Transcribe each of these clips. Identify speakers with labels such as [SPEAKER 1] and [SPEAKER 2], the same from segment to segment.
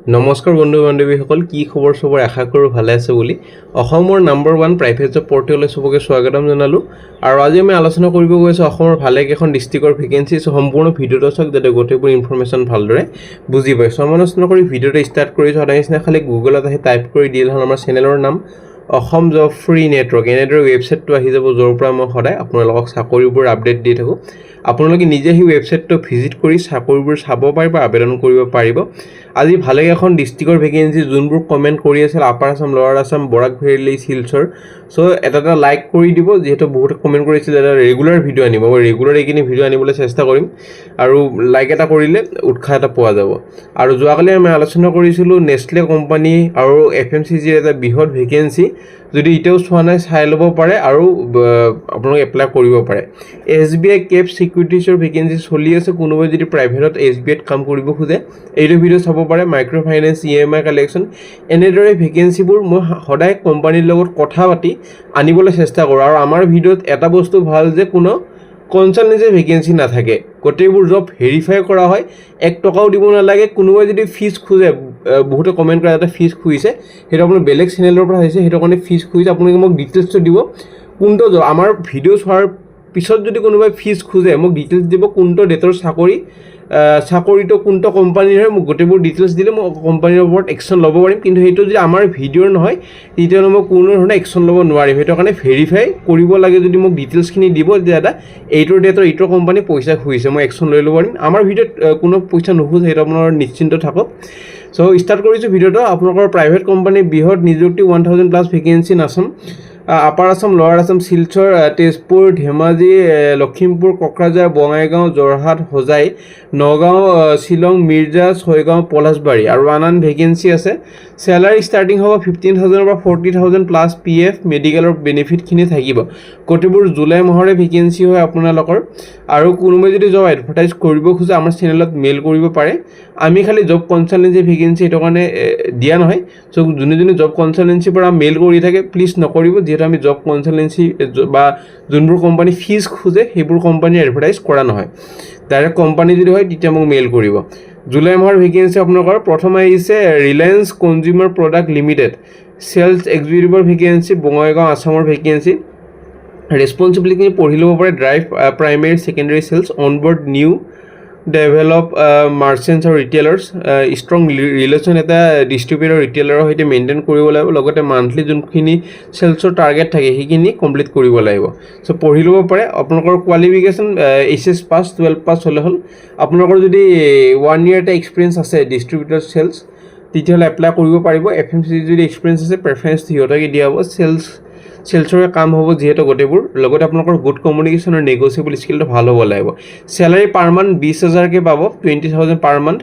[SPEAKER 1] নমস্কাৰ বন্ধু বান্ধৱীসকল, কি খবৰ? সবৰ আশা কৰোঁ ভালে আছে বুলি। অসমৰ নাম্বাৰ 1 প্ৰাইভেট জব পৰ্টেললৈ সবকে স্বাগতম জনালোঁ। আৰু আজি আমি আলোচনা কৰিব গৈছোঁ অসমৰ ভালেকেইখন ডিষ্ট্ৰিক্টৰ ভেকেঞ্চি। সম্পূৰ্ণ ভিডিঅ'টো চাওক যাতে গোটেইবোৰ ইনফৰমেশ্যন ভালদৰে বুজি পায়। সমালোচনা কৰি ভিডিঅ'টো ষ্টাৰ্ট কৰিছোঁ। সদায় নিচিনা খালি গুগলত আহি টাইপ কৰি দিলে হ'ল আমাৰ চেনেলৰ নাম অসম জব ফ্ৰী নেটৱৰ্ক। এনেদৰে ৱেবছাইটটো আহি যাব, য'ৰ পৰা মই সদায় আপোনালোকক চাকৰিবোৰ আপডেট দি থাকোঁ। আপোনালোকে নিজে সেই ৱেবছাইটটো ভিজিট কৰি চাকৰিবোৰ চাব পাৰিব, আবেদন কৰিব পাৰিব। আজি ভালেকেইখন ডিষ্ট্ৰিক্টৰ ভেকেঞ্চি যোনবোৰ কমেণ্ট কৰি আছিল, আপাৰ আছাম, লৱাৰ আছাম, বৰাক ভেলী, শিলচৰ। চ' এটা লাইক কৰি দিব, যিহেতু বহুতে কমেণ্ট কৰিছিল এটা ৰেগুলাৰ ভিডিঅ' আনিব। মই ৰেগুলাৰ এইখিনি ভিডিঅ' আনিবলৈ চেষ্টা কৰিম, আৰু লাইক এটা কৰিলে উৎসাহ এটা পোৱা যাব। আৰু যোৱাকালি আমি আলোচনা কৰিছিলোঁ নেছলে কোম্পানী আৰু FMCGৰ এটা বৃহৎ ভেকেঞ্চি। যদি এতিয়াও চোৱা নাই চাই ল'ব পাৰে, আৰু আপোনালোকে এপ্লাই কৰিব পাৰে। SBI কেপ ছিকিউৰিটিজৰ ভেকেঞ্চি চলি আছে। কোনোবাই যদি প্ৰাইভেটত SBIত কাম কৰিব খোজে এইটো ভিডিঅ' চাব পাৰে। মাইক্ৰ' ফাইনেন্স, EMI কালেকশ্যন, এনেদৰে ভেকেঞ্চিবোৰ মই সদায় কোম্পানীৰ লগত কথা পাতি আনিবলৈ চেষ্টা কৰোঁ। আৰু আমাৰ ভিডিঅ'ত এটা বস্তু ভাল যে কোনো কনচালটেঞ্চি ভেকেঞ্চি নাথাকে, গোটেইবোৰ জব ভেৰিফাই কৰা হয়, 1 টকাও দিব নালাগে। কোনোবাই যদি ফিজ খোজে, বহুতে কমেণ্ট কৰা এটা ফিজ খুজিছে, সেইটো আপোনাৰ বেলেগ চেনেলৰ পৰা হৈছে, সেইটো কাৰণে ফিজ খুজিছে। আপোনালোকে মোক ডিটেইলছটো দিব, কোনটো জব। আমাৰ ভিডিঅ' চোৱাৰ পিছত যদি কোনোবাই ফিজ খোজে মোক ডিটেইলছ দিব, কোনটো ডেটৰ চাকৰিটো কোনটো কোম্পানীৰ হয়, মোক গোটেইবোৰ ডিটেইলছ দিলে মই কোম্পানীৰ ওপৰত একশ্যন ল'ব পাৰিম। কিন্তু সেইটো যদি আমাৰ ভিডিঅ'ৰ নহয় তেতিয়াহ'লে মই কোনো ধৰণে একশ্যন ল'ব নোৱাৰিম। সেইটো কাৰণে ভেৰিফাই কৰিব লাগে। যদি মোক ডিটেইলছখিনি দিব যে দাদা এইটোৰ ডেটৰ এইটো কোম্পানী পইচা খুজিছে, মই একশ্যন লৈ ল'ব পাৰিম। আমাৰ ভিডিঅ'ত কোনো পইচা নোখোজে, সেইটো আপোনাৰ নিশ্চিন্ত থাকক। চ' ষ্টাৰ্ট কৰিছোঁ ভিডিঅ'টো। আপোনালোকৰ প্ৰাইভেট কোম্পানী বৃহৎ নিযুক্তি 1000+ vacancy in Assam, upper Assam, lower Assam, Silchar, Tezpur, Dhemaji, Lakhimpur, Kokrajhar, Bongaigaon, Jorhat, Hojai, Nagaon, Shillong, Mirza, Chaygaon, Palasbari, আৰু আন ভেকেঞ্চি আছে। চেলাৰী ষ্টাৰ্টিং হ'ব 15,000 পৰা 40,000+ PF মেডিকেলৰ বেনিফিটখিনি থাকিব। গোটেইবোৰ জুলাই মাহৰে ভেকেঞ্চি হয় আপোনালোকৰ। আৰু কোনোবাই যদি জব এডভাৰটাইজ কৰিব খোজে আমাৰ চেনেলত মেইল কৰিব পাৰে। আমি খালি জব কনচালটেঞ্চি ভেকেঞ্চি সেইটো কাৰণে দিয়া নহয়। চ' যোনে জব কনচালটেঞ্চিৰ পৰা মেইল কৰি থাকে প্লিজ নকৰিব, যিহেতু আমি জব কনচালটেঞ্চি বা যোনবোৰ কোম্পানী ফিজ খোজে সেইবোৰ কোম্পানী এডভাৰটাইজ কৰা নহয়। ডাইৰেক্ট কোম্পানী যদি হয় তেতিয়া মোক মেইল কৰিব। জুলাই মাহৰ ভেকেঞ্চি আপোনালোকৰ প্ৰথম আহিছে Reliance consumer product limited, sales এক্সিকিউটিভৰ ভেকেঞ্চি, বঙাইগাঁও, আছামৰ ভেকেঞ্চি। ৰেছপনচিবিলিটিখিনি পঢ়ি ল'ব পাৰে। Drive primary secondary sales, onboard new develop merchants আৰু ৰিটেইলাৰ্ছ, ষ্ট্ৰং ৰিলেশ্যন এটা ডিষ্ট্ৰিবিউটৰ ৰিটেইলাৰৰ সৈতে মেইনটেইন কৰিব লাগিব। লগতে মান্থলি যোনখিনি চেলছৰ টাৰ্গেট থাকে সেইখিনি কমপ্লিট কৰিব লাগিব। চ' পঢ়ি ল'ব পাৰে। আপোনালোকৰ কোৱালিফিকেশ্যন HS পাছ, 12 পাছ হ'লে হ'ল। আপোনালোকৰ যদি 1 year এটা এক্সপিৰিয়েঞ্চ আছে ডিষ্ট্ৰিবিউটৰ চেলছ, তেতিয়াহ'লে এপ্লাই কৰিব পাৰিব। FMCG যদি এক্সপিৰিয়েঞ্চ আছে প্ৰেফাৰেঞ্চ সিহঁতকে দিয়া হ'ব। চেলছৰে কাম হ'ব যিহেতু গোটেইবোৰ। লগতে আপোনালোকৰ গুড কমিউনিকেশ্যন আৰু নেগচিয়েবল স্কিলটো ভাল হ'ব লাগিব। চেলাৰী পাৰ মান্থ 20,000কৈ পাব, 20,000 পাৰ মান্থ,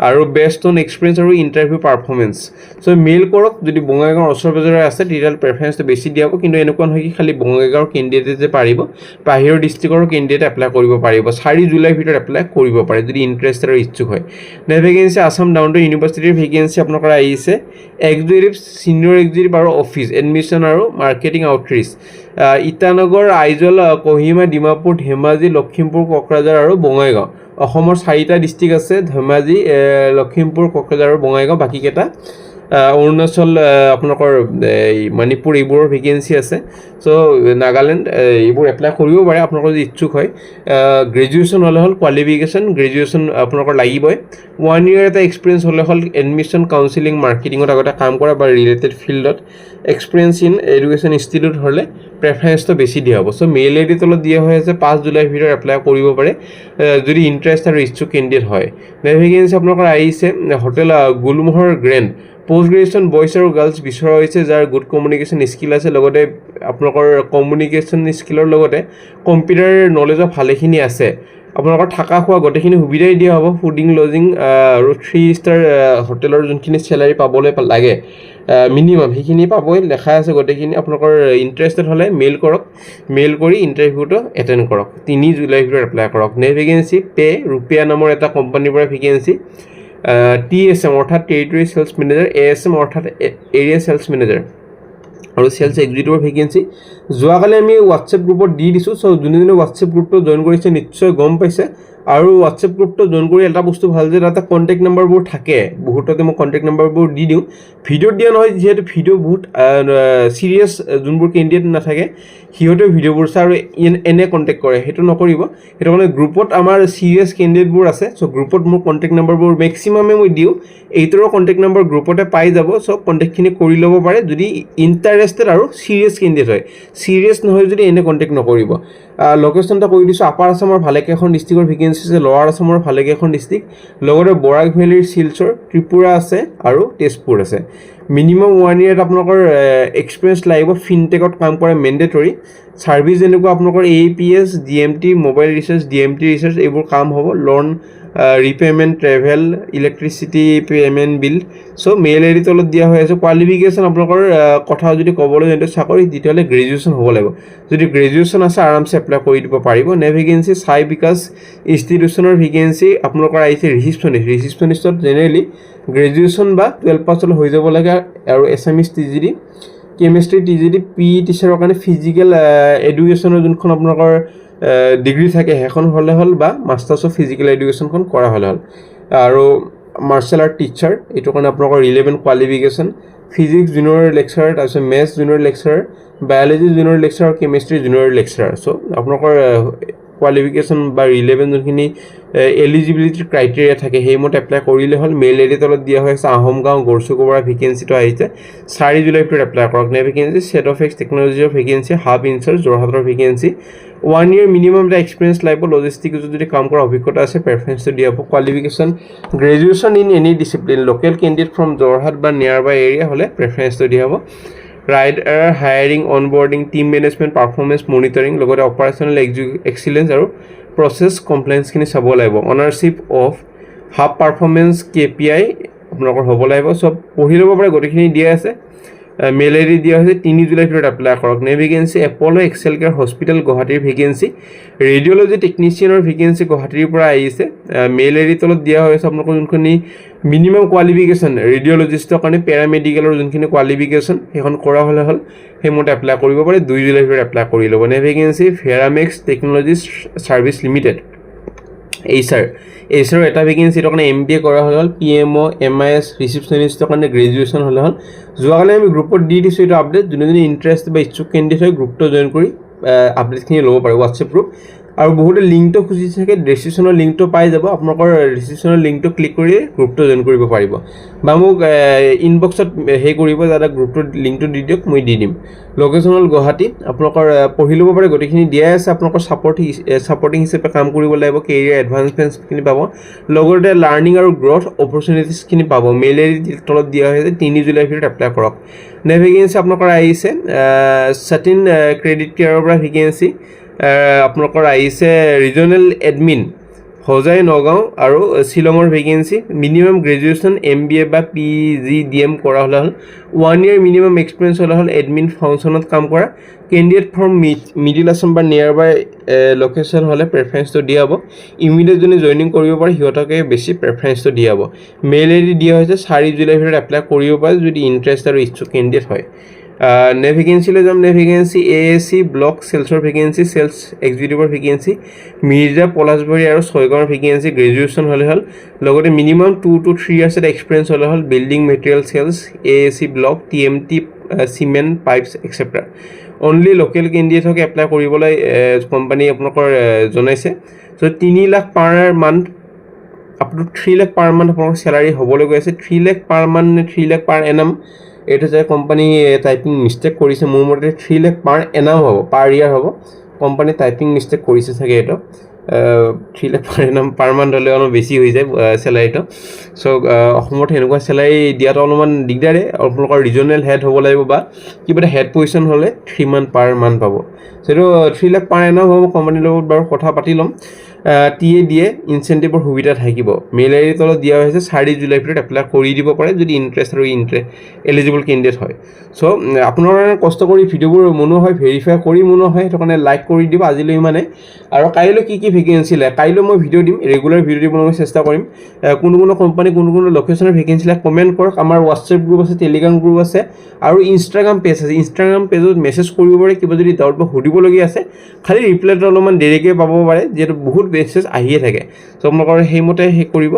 [SPEAKER 1] আৰু বেষ্ট অন এক্সপিৰিয়েঞ্চ আৰু ইণ্টাৰভিউ পাৰফৰ্মেঞ্চ। চ' মেইল কৰক। যদি বঙাইগাঁৱৰ ওচৰে পাজৰে আছে তেতিয়াহ'লে প্ৰেফাৰেঞ্চটো বেছি দিয়া হ'ব। কিন্তু এনেকুৱা নহয় কি খালি বঙাইগাঁৱৰ কেণ্ডিডেটে যে পাৰিব, বাহিৰৰ ডিষ্ট্ৰিক্টৰ কেণ্ডিডেট এপ্লাই কৰিব পাৰিব। 4 জুলাইৰ ভিতৰত এপ্লাই কৰিব পাৰে যদি ইণ্টাৰেষ্টেড আৰু ইচ্ছুক হয়। Next vacancy Assam down town ইউনিভাৰ্চিটিৰ ভেকেঞ্চি আপোনালোকৰ আহিছে। এক্সিকিউটিভ, ছিনিয়ৰ এক্সিকিউটিভ আৰু অফিচ এডমিশ্যন আৰু মাৰ্কেটিং আউটৰিচ, ইটানগৰ, আইজল, কহিমা, ডিমাপুৰ, ধেমাজি, লখিমপুৰ, কোকৰাঝাৰ আৰু বঙাইগাঁও। অসমৰ 4টা ডিষ্ট্ৰিক্ট আছে, ধেমাজি, লখিমপুৰ, কোকৰাঝাৰ আৰু বঙাইগাঁও। বাকীকেইটা অৰুণাচল, আপোনালোকৰ মণিপুৰ, এইবোৰৰ ভেকেঞ্চি আছে। চ' নাগালেণ্ড, এইবোৰ এপ্লাই কৰিব পাৰে আপোনালোকৰ যদি ইচ্ছুক হয়। গ্ৰেজুৱেশ্যন হ'লে হ'ল, কোৱালিফিকেশ্যন গ্ৰেজুৱেশ্যন আপোনালোকৰ লাগিবই। 1 year এটা এক্সপিৰিয়েঞ্চ হ'লে হ'ল। এডমিশ্যন, কাউন্সিলিং, মাৰ্কেটিঙত আগতে কাম কৰা বা ৰিলেটেড ফিল্ডত এক্সপিৰিয়েঞ্চ ইন এডুকেশ্যন ইনষ্টিটিউট হ'লে প্ৰেফাৰেঞ্চটো বেছি দিয়া হ'ব। চ' মেইল ID তলত দিয়া হৈ আছে। 5 জুলাইৰ ভিতৰত এপ্লাই কৰিব পাৰে যদি ইণ্টাৰেষ্ট আৰু ইচ্ছুক কেণ্ডিডেট হয়। নেক্সট ভেকেঞ্চি আপোনালোকৰ আহিছে hotel Gulmohar grand, post graduation boys আৰু গাৰ্লছ বিচৰা হৈছে যাৰ গুড কমিউনিকেশ্যন স্কিল আছে। লগতে আপোনালোকৰ কমিউনিকেশ্যন স্কিলৰ লগতে কম্পিউটাৰ নলেজৰ ভালেখিনি আছে। আপোনালোকৰ থকা খোৱা গোটেইখিনি সুবিধাই দিয়া হ'ব। ফুডিং, লজিং আৰু 3 star হোটেলৰ যোনখিনি চেলাৰী পাবলৈ লাগে মিনিমাম সেইখিনি পাবই, লেখা আছে গোটেইখিনি। আপোনালোকৰ ইণ্টাৰেষ্টেড হ'লে মেইল কৰক, মেইল কৰি ইণ্টাৰভিউটো এটেণ্ড কৰক। 3 জুলাইৰ ভিতৰত এপ্লাই কৰক। নেক্সট ভেকেঞ্চি ৰুপিয়া নামৰ এটা কোম্পানীৰ পৰা ভেকেঞ্চি, TSM অৰ্থাৎ টেৰিটৰী চেলছ মেনেজাৰ, ASM অৰ্থাৎ এৰিয়া চেলছ মেনেজাৰ, আৰু চেলছ এক্সিকিউটিভৰ ভেকেঞ্চি। যোৱাকালি আমি হোৱাটছএপ গ্ৰুপত দি দিছোঁ। চ' যোনে হোৱাটছএপ গ্ৰুপটো জইন কৰিছে নিশ্চয় গম পাইছে আৰু হোৱাটছএপ গ্ৰুপটো জইন কৰি এটা বস্তু ভাল যে তাতে কণ্টেক্ট নাম্বাৰবোৰ থাকে বহুততে মই কণ্টেক্ট নাম্বাৰবোৰ দি দিওঁ ভিডিঅ'ত দিয়া নহয় যিহেতু ভিডিঅ' বহুত চিৰিয়াছ যোনবোৰ কেণ্ডিডেট নাথাকে সিহঁতে ভিডিঅ'বোৰ চাই আৰু এনে কণ্টেক্ট কৰে সেইটো নকৰিব সেইটো মানে গ্ৰুপত আমাৰ চিৰিয়াছ কেণ্ডিডেটবোৰ আছে চ' গ্ৰুপত মোৰ কণ্টেক্ট নাম্বাৰবোৰ মেক্সিমামে মই দিওঁ এইটোৰো কণ্টেক্ট নাম্বাৰ গ্ৰুপতে পাই যাব চ' কণ্টেক্টখিনি কৰি ল'ব পাৰে যদি ইণ্টাৰেষ্টেড আৰু চিৰিয়াছ কেণ্ডিডেট হয় চিৰিয়াছ নহয় যদি এনে কণ্টেক্ট নকৰিব লোকেশ্যন এটা কৈ দিছোঁ আপাৰ আছামৰ ভালেকেইখন ডিষ্ট্ৰিক্টৰ ভেকেঞ্চি আছে লৱাৰ আছামৰ ভালেকেইখন ডিষ্ট্ৰিক্ট লগতে বৰাক ভেলীৰ শিলচৰ ত্ৰিপুৰা আছে আৰু তেজপুৰ আছে মিনিমাম 1 year আপোনালোকৰ এক্সপিৰিয়েঞ্চ লাগিব ফিনটেকত কাম কৰে মেণ্ডেটৰী ছাৰ্ভিচ যেনেকুৱা আপোনালোকৰ APS DMT mobile recharge DMT recharge এইবোৰ কাম হ'ব loan repayment travel electricity payment bill so' mail ID তলত দিয়া হৈ আছে কোৱালিফিকেশ্যন আপোনালোকৰ কথা যদি ক'বলৈ যাওঁতে চাকৰি তেতিয়াহ'লে গ্ৰেজুৱেশ্যন হ'ব লাগিব যদি গ্ৰেজুৱেশ্যন আছে আৰামছে এপ্লাই কৰি দিব পাৰিব নে ভেকেঞ্চি চাই বিকাশ ইনষ্টিটিউশ্যনৰ ভেকেঞ্চি আপোনালোকৰ আহিছে ৰিচিপশ্যনিষ্টত জেনেৰেলি গ্ৰেজুৱেশ্যন বা 12 পাছ হৈ যাব লাগে আৰু এছামিছ TGD কেমেষ্ট্ৰি TGD PE টিচাৰৰ কাৰণে ফিজিকেল এডুকেশ্যনৰ যোনখন আপোনালোকৰ ডিগ্ৰী থাকে সেইখন হ'লে হ'ল বা মাষ্টাৰ্ছ অফ ফিজিকেল এডুকেশ্যনখন কৰা হ'লে হ'ল আৰু মাৰ্চেল আৰ্ট টিচাৰ এইটো কাৰণে আপোনালোকৰ relevant qualification physics junior lecturer তাৰপিছত maths junior lecturer biology junior lecturer chemistry junior lecturer so' আপোনালোকৰ কোৱালিফিকেশ্যন বা ৰিলেভেণ্ট যোনখিনি এলিজিবিলিটি ক্ৰাইটেৰিয়া থাকে সেইমতে এপ্লাই কৰিলে হ'ল মেইল আইডি তলত দিয়া হৈ আছে আহোম গাঁও গড়চুকৰপৰা ভেকেঞ্চিটো আহিছে 4 জুলাইৰ ভিতৰত এপ্লাই কৰক নে ভেকেঞ্চি ছেট অফ এক্স টেকন'লজিৰ ভেকেঞ্চি হাব ইনচাৰ্জ যোৰহাটৰ ভেকেঞ্চি 1 year মিনিমাম এটা এক্সপিৰিয়েঞ্চ লাগিব লজিষ্টিকত যদি কাম কৰা অভিজ্ঞতা আছে প্ৰেফাৰেঞ্চটো দিয়া হ'ব qualification graduation in any discipline local candidate from Jorhat বা নিয়াৰ বাই এৰিয়া হ'লে প্ৰেফাৰেঞ্চটো দিয়া হ'ব rider hiring onboarding team management performance monitoring লগতে অপাৰেশ্যনেল এক্সিলেঞ্চ আৰু প্ৰচেছ কমপ্লেইন্সখিনি চাব লাগিব অনাৰশ্বিপ অফ হাব পাৰফৰ্মেঞ্চ KPI আপোনালোকৰ হ'ব লাগিব চব পঢ়ি ল'ব পাৰে গোটেইখিনি দিয়া আছে মেইল আইডি দিয়া হৈছে 3 জুলাইৰ ভিতৰত এপ্লাই কৰক নে vacancy Apollo' excel care hospital গুৱাহাটীৰ ভেকেঞ্চি ৰেডিঅ'লজি টেকনিচিয়ানৰ ভেকেঞ্চি গুৱাহাটীৰ পৰা আহিছে মেইল আইডি তলত দিয়া হৈছে আপোনালোকৰ যোনখিনি মিনিমাম কোৱালিফিকেশ্যন ৰেডিঅ'লজিষ্টৰ কাৰণে পেৰামেডিকেলৰ যোনখিনি কোৱালিফিকেশ্যন সেইখন কৰা হ'লে হ'ল সেইমতে এপ্লাই কৰিব পাৰে 2 জুলাইৰ ভিতৰত এপ্লাই কৰি ল'ব নে ভেকেঞ্চি ভেৰামেক্স টেকন'লজিজ ছাৰ্ভিচ লিমিটেড এইচাৰ এটা ভেকেঞ্চি এইটো কাৰণে MBA কৰা হ'লে হ'ল PMO MIS ৰিচিপশ্যনিষ্টৰ কাৰণে গ্ৰেজুৱেশ্যন হ'লে হ'ল যোৱাকালি আমি গ্ৰুপত দি দিছোঁ এইটো আপডেট যোনে ইণ্টাৰেষ্ট বা ইচ্ছুক কেণ্ডিডেট হয় গ্ৰুপটো জইন কৰি আপডেটখিনি ল'ব পাৰে হোৱাটছএপ গ্ৰুপ আৰু বহুতে লিংকটো খুজি থাকে ডেছক্ৰিপশ্যনৰ লিংকটো পাই যাব আপোনালোকৰ ডেছক্ৰিপশ্যনৰ লিংকটো ক্লিক কৰি গ্ৰুপটো জইন কৰিব পাৰিব বা মোক ইনবক্সত সেই কৰিব যাতে গ্ৰুপটোৰ লিংকটো দি দিয়ক মই দি দিম লোকেশ্যন হ'ল গুৱাহাটী আপোনালোকৰ পঢ়ি ল'ব পাৰে গোটেইখিনি দিয়াই আছে আপোনালোকৰ ছাপৰ্টিং হিচাপে কাম কৰিব লাগিব কেৰিয়াৰ এডভান্সমেণ্টখিনি পাব লগতে লাৰ্ণিং আৰু গ্ৰথ অপৰচুনিটিছখিনি পাব মেইল আইডি তলত দিয়া হৈছে 3 জুলাইৰ ভিতৰত এপ্লাই কৰক নে ভেকেঞ্চি আপোনালোকৰ আহিছে সচিন ক্ৰেডিট কেয়াৰৰ পৰা ভেকেঞ্চি আপোনালোকৰ আহিছে ৰিজনেল এডমিন হোজাই নগাঁও আৰু শ্বিলঙৰ ভেকেঞ্চি মিনিমাম গ্ৰেজুৱেশ্যন MBA বা PGDM কৰা হ'লে হ'ল 1 year মিনিমাম এক্সপিৰিয়েঞ্চ হ'লে হ'ল এডমিন ফাংচনত কাম কৰা কেণ্ডিডেট ফ্ৰম মিডিল আছাম বা নিয়াৰ বাই লোকেশ্যন হ'লে প্ৰেফাৰেঞ্চটো দিয়া হ'ব ইমিডিয়েট যোনে জইনিং কৰিব পাৰে সিহঁতকে বেছি প্ৰেফাৰেঞ্চটো দিয়া হ'ব মেইল আইডি দিয়া হৈছে 4 জুলাইৰ ভিতৰত এপ্লাই কৰিব পাৰে যদি ইণ্টাৰেষ্ট আৰু ইচ্ছুক কেণ্ডিডেট হয় নে ভেকেঞ্চিলৈ যাম নে ভেকেঞ্চি AAC ব্লক চেলছৰ ভেকেঞ্চি চেলছ এক্সিকিউটিভৰ ভেকেঞ্চি মিৰ্জা পলাশবাৰী আৰু ছয়গাঁৱৰ ভেকেঞ্চি গ্ৰেজুৱেশ্যন হ'লে হ'ল লগতে মিনিমাম 2 to 3 years এটা এক্সপিৰিয়েঞ্চ হ'লে হ'ল building material sales AAC block TMT cement pipes extra only local কেণ্ডিডেটকে এপ্লাই কৰিবলৈ কোম্পানী আপোনালোকৰ জনাইছে so' 3 lakh per month up to 3 lakh per month আপোনালোকৰ চেলাৰী হ'বলৈ গৈ আছে 3 লাখ পাৰ মান্থ নে 3 লাখ পাৰ এনাম এইটো যে কোম্পানী টাইপিং মিষ্টেক কৰিছে মোৰ মতে 3 লাখ পাৰ এনাম হ'ব পাৰ ইয়াৰ হ'ব কোম্পানী টাইপিং মিষ্টেক কৰিছে চাগে এইটো 3 লাখ পাৰ এনাম পাৰ মান্থ হ'লে অলপ বেছি হৈ যায় চেলাৰীটো চ' অসমত সেনেকুৱা চেলাৰী দিয়াটো অলপমান দিগদাৰে আপোনালোকৰ ৰিজনেল হেড হ'ব লাগিব বা কিবা এটা হেড পজিশ্যন হ'লে 3 month পাৰ মান্থ পাব সেইটো 3 লাখ পাৰ এনাম হ'ব কোম্পানীৰ লগত বাৰু কথা পাতি ল'ম TA দিয়ে ইনচেণ্টিভৰ সুবিধা থাকিব মেইল আইডি তলত দিয়া হৈছে 4 জুলাইৰ ভিতৰত এপ্লাই কৰি দিব পাৰে যদি ইণ্টাৰেষ্ট আৰু এলিজিবল কেণ্ডিডেট হয় চ' আপোনালোকে কষ্ট কৰি ভিডিঅ'বোৰ মনো হয় ভেৰিফাই কৰি মনো হয় সেইটো কাৰণে লাইক কৰি দিব আজিলৈ মানে আৰু কাইলৈ কি ভেকেঞ্চি লাগে কাইলৈ মই ভিডিঅ' দিম ৰেগুলাৰ ভিডিঅ' দিবলৈ চেষ্টা কৰিম কোনো কোম্পানী কোনো লোকেশ্যনৰ ভেকেঞ্চি লাগে কমেণ্ট কৰক আমাৰ হোৱাটছএপ গ্ৰুপ আছে টেলিগ্ৰাম গ্ৰুপ আছে আৰু ইনষ্টাগ্ৰাম পেজ আছে ইনষ্টাগ্ৰাম পেজত মেছেজ কৰিব পাৰে কিবা যদি ডাউট বা সুধিবলগীয়া আছে খালি ৰিপ্লাইটো অলপমান দেৰিকৈ পাব পাৰে যিহেতু বহুত মেছেজ আহিয়ে থাকে। চ' আপোনালোকৰ সেইমতে সেই কৰিব।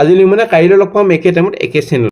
[SPEAKER 1] আজিলৈ মানে কাইলৈ লগ পাম একে টাইমত একে চেনেল।